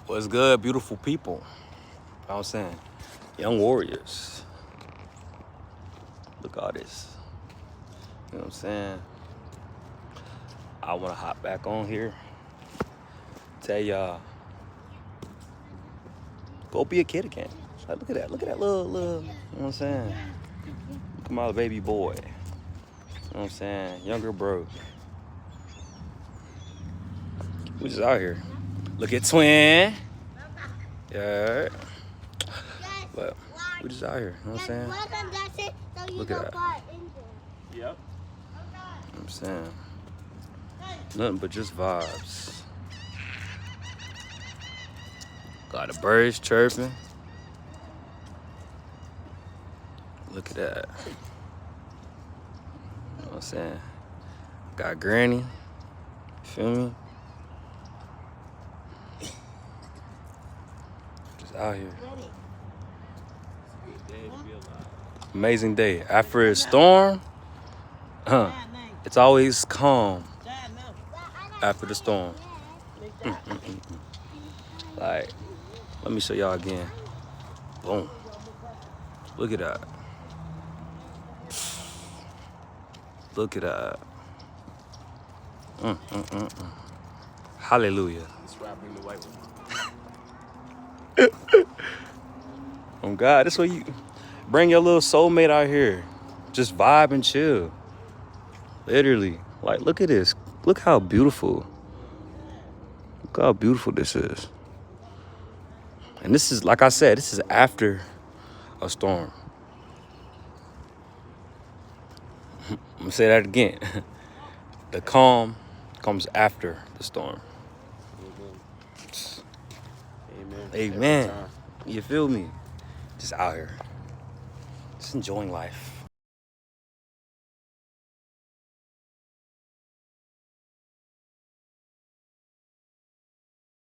What's good, beautiful people? You know what I'm saying? Young warriors. Look at all this. You know what I'm saying? I want to hop back on here. Tell y'all, go be a kid again. Like, look at that. Look at that little, you know what I'm saying? Look at my baby boy. You know what I'm saying? Younger bro. We just out here. Look at twin. Yeah. But we just out here. You know what I'm saying? Look at that. Yep. You know what I'm saying? Nothing but just vibes. Got the birds chirping. Look at that. You know what I'm saying? Got Granny. You feel me? Just out here. Amazing day. After a storm, it's always calm after the storm. Like, let me show y'all again. Boom. Look at that. Look at that. Hallelujah. Oh God, that's what you bring your little soulmate out here. Just vibe and chill. Literally. Like, look at this. Look how beautiful. Look how beautiful this is. And this is, like I said, this is after a storm. I'm gonna say that again. The calm comes after the storm. Amen. Amen. You feel me? Just out here. Just enjoying life.